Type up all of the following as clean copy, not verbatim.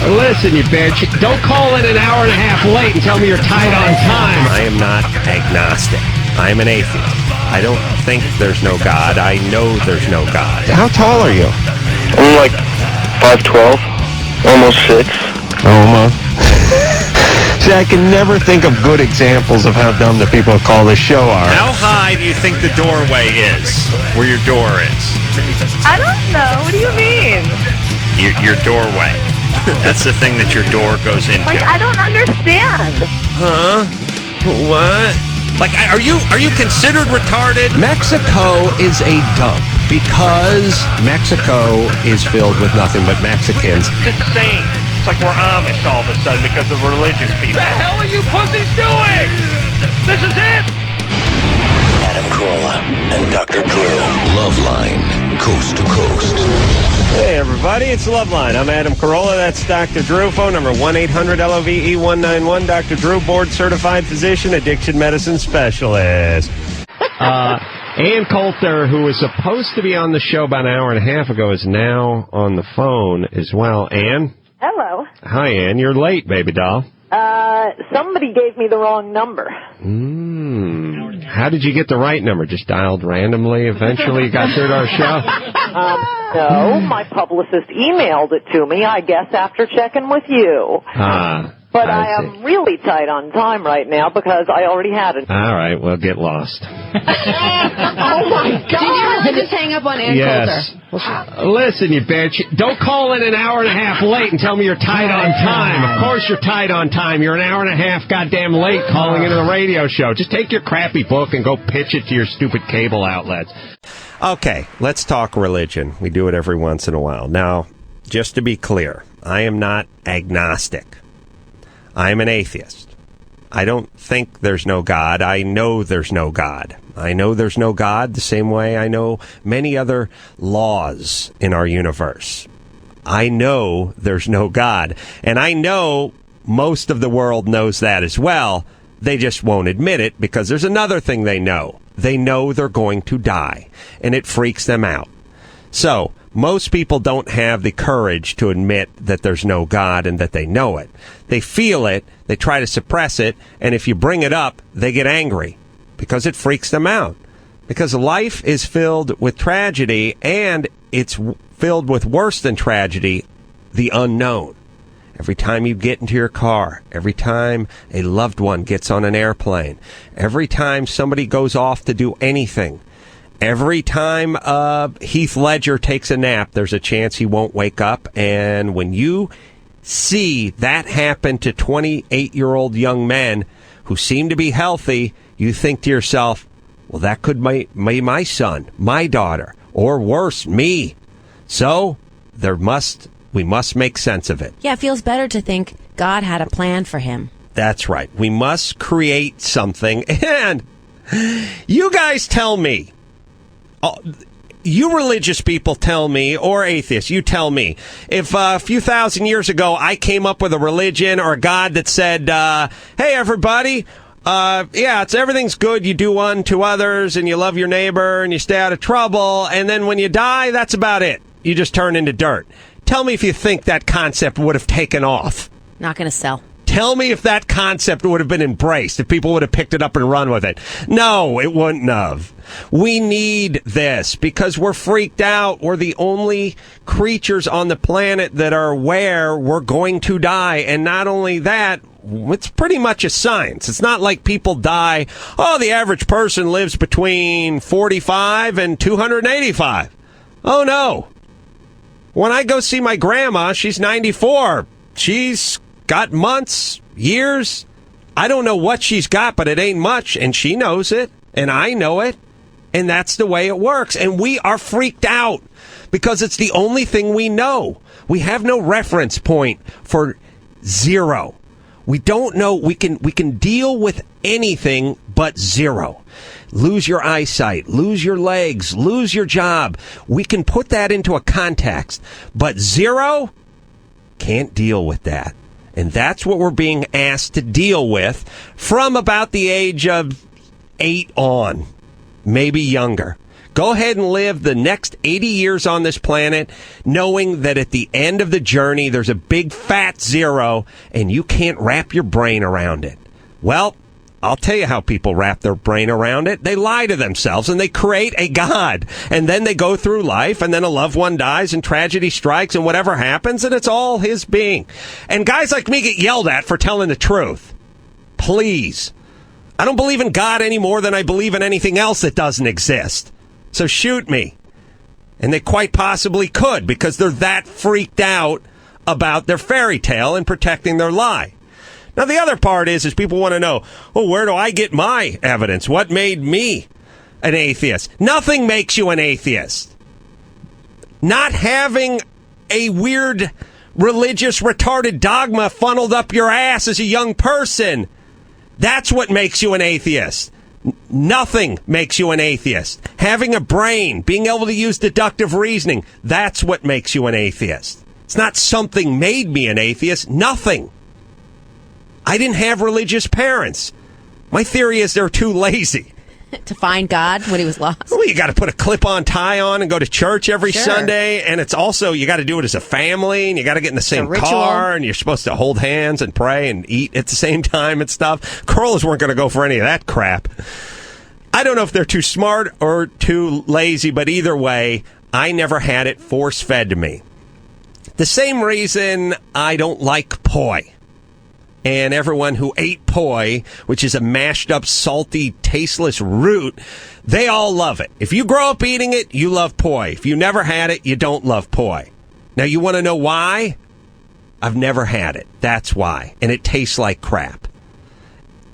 Listen, you bitch. Don't call in an hour and a half late and tell me you're tight on time. I am not agnostic. I am an atheist. I don't think there's no God. I know there's no God. How tall are you? I'm like 5'12", almost 6. Almost. See, I can never think of good examples of how dumb the people who call this show are. How high do you think the doorway is, where your door is? I don't know. What do you mean? Your doorway. That's the thing that your door goes into. Like, I don't understand. Huh? What? Like, are you considered retarded? Mexico is a dump because Mexico is filled with nothing but Mexicans. It's insane. It's like we're Amish all of a sudden because of religious people. What the hell are you pussies doing? This is it! Adam Carolla and Dr. Drew. Loveline, coast to coast. Hey, everybody, it's Loveline. I'm Adam Carolla. That's Dr. Drew. Phone number 1-800-LOVE-191. Dr. Drew, board-certified physician, addiction medicine specialist. Ann Coulter, who was supposed to be on the show about an hour and a half ago, is now on the phone as well. Ann? Hello. Hi, Ann. You're late, baby doll. Somebody gave me the wrong number. How did you get the right number? Just dialed randomly? Eventually you got through to our show? No, my publicist emailed it to me, I guess, after checking with you. But I am really tight on time right now because I already had it. All right, well, get lost. Oh, my God. Did you really just hang up on Ann Coulter? Listen, you bitch. Don't call in an hour and a half late and tell me you're tight on time. Of course you're tight on time. You're an hour and a half goddamn late calling into the radio show. Just take your crappy book and go pitch it to your stupid cable outlets. Okay, let's talk religion. We do it every once in a while. Now, just to be clear, I am not agnostic. I am an atheist. I don't think there's no God. I know there's no God. I know there's no God the same way I know many other laws in our universe. I know there's no God. And I know most of the world knows that as well. They just won't admit it because there's another thing they know. They know they're going to die, and it freaks them out. So, most people don't have the courage to admit that there's no God and that they know it. They feel it, they try to suppress it, and if you bring it up, they get angry because it freaks them out. Because life is filled with tragedy, and it's filled with worse than tragedy, the unknown. Every time you get into your car, every time a loved one gets on an airplane, every time somebody goes off to do anything, every time Heath Ledger takes a nap, there's a chance he won't wake up. And when you see that happen to 28-year-old young men who seem to be healthy, you think to yourself, well, that could be my son, my daughter, or worse, me. So we must make sense of it. Yeah, it feels better to think God had a plan for him. That's right. We must create something. And you guys tell me, you religious people tell me, or atheists, you tell me, if a few thousand years ago I came up with a religion or a God that said, hey, everybody, everything's good. You do unto others, and you love your neighbor, and you stay out of trouble, and then when you die, that's about it. You just turn into dirt. Tell me if you think that concept would have taken off. Not going to sell. Tell me if that concept would have been embraced, if people would have picked it up and run with it. No, it wouldn't have. We need this because we're freaked out. We're the only creatures on the planet that are aware we're going to die. And not only that, it's pretty much a science. It's not like people die, the average person lives between 45 and 285. Oh, no. When I go see my grandma, she's 94. She's got months, years. I don't know what she's got, but it ain't much. And she knows it, and I know it. And that's the way it works. And we are freaked out because it's the only thing we know. We have no reference point for zero. We don't know. We can deal with anything but zero. Lose your eyesight, lose your legs, lose your job. We can put that into a context. But zero, can't deal with that. And that's what we're being asked to deal with from about the age of 8 on, maybe younger. Go ahead and live the next 80 years on this planet knowing that at the end of the journey there's a big fat zero and you can't wrap your brain around it. Well, I'll tell you how people wrap their brain around it. They lie to themselves and they create a God. And then they go through life and then a loved one dies and tragedy strikes and whatever happens and it's all his being. And guys like me get yelled at for telling the truth. Please. I don't believe in God any more than I believe in anything else that doesn't exist. So shoot me. And they quite possibly could because they're that freaked out about their fairy tale and protecting their lie. Now, the other part is people want to know, well, where do I get my evidence? What made me an atheist? Nothing makes you an atheist. Not having a weird religious retarded dogma funneled up your ass as a young person, that's what makes you an atheist. Nothing makes you an atheist. Having a brain, being able to use deductive reasoning, that's what makes you an atheist. It's not something made me an atheist. Nothing. I didn't have religious parents. My theory is they're too lazy. To find God when he was lost? Well, you got to put a clip-on tie on and go to church every Sunday, and it's also, you got to do it as a family, and you got to get in the same car, and you're supposed to hold hands and pray and eat at the same time and stuff. Carollas weren't going to go for any of that crap. I don't know if they're too smart or too lazy, but either way, I never had it force-fed to me. The same reason I don't like poi. And everyone who ate poi, which is a mashed up, salty, tasteless root, they all love it. If you grow up eating it, you love poi. If you never had it, you don't love poi. Now, you want to know why? I've never had it. That's why. And it tastes like crap.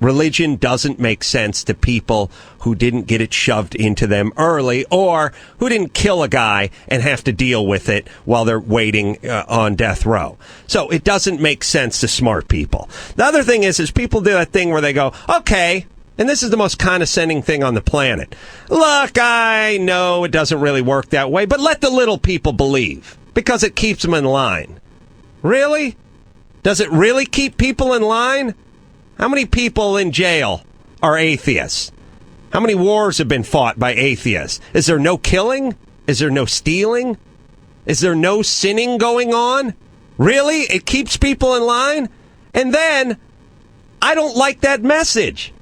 Religion doesn't make sense to people who didn't get it shoved into them early or who didn't kill a guy and have to deal with it while they're waiting on death row. So it doesn't make sense to smart people. The other thing is people do that thing where they go, okay, and this is the most condescending thing on the planet. Look, I know it doesn't really work that way, but let the little people believe because it keeps them in line. Really? Does it really keep people in line? How many people in jail are atheists? How many wars have been fought by atheists? Is there no killing? Is there no stealing? Is there no sinning going on? Really? It keeps people in line? And then, I don't like that message.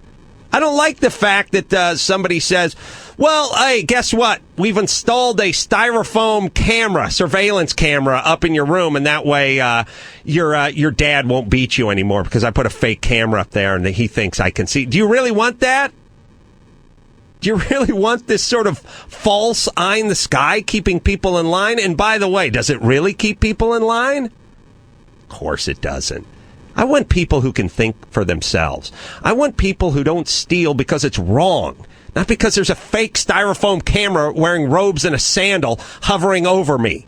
I don't like the fact that somebody says, well, hey, guess what? We've installed a styrofoam camera, surveillance camera, up in your room, and that way your dad won't beat you anymore because I put a fake camera up there and he thinks I can see. Do you really want that? Do you really want this sort of false eye in the sky keeping people in line? And by the way, does it really keep people in line? Of course it doesn't. I want people who can think for themselves. I want people who don't steal because it's wrong. Not because there's a fake styrofoam camera wearing robes and a sandal hovering over me.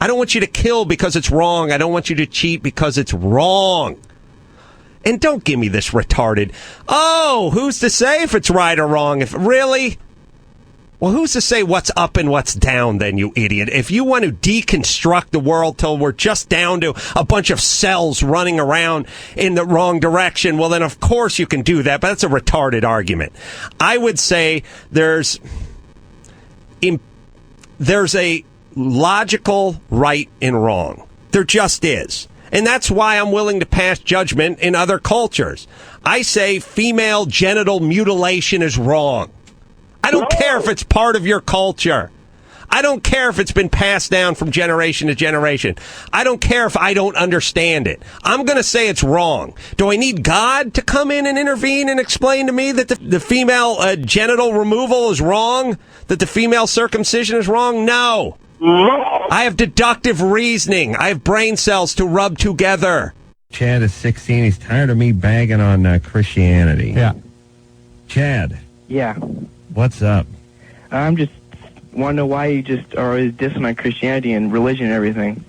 I don't want you to kill because it's wrong. I don't want you to cheat because it's wrong. And don't give me this retarded, oh, who's to say if it's right or wrong? If really? Well, who's to say what's up and what's down then, you idiot? If you want to deconstruct the world till we're just down to a bunch of cells running around in the wrong direction, well, then of course you can do that, but that's a retarded argument. I would say there's a logical right and wrong. There just is. And that's why I'm willing to pass judgment in other cultures. I say female genital mutilation is wrong. I don't care if it's part of your culture. I don't care if it's been passed down from generation to generation. I don't care if I don't understand it. I'm going to say it's wrong. Do I need God to come in and intervene and explain to me that the female genital removal is wrong? That the female circumcision is wrong? No. I have deductive reasoning. I have brain cells to rub together. Chad is 16. He's tired of me bagging on Christianity. Yeah. Chad. Yeah. What's up? I'm just want to know why you just are always dissing on Christianity and religion and everything.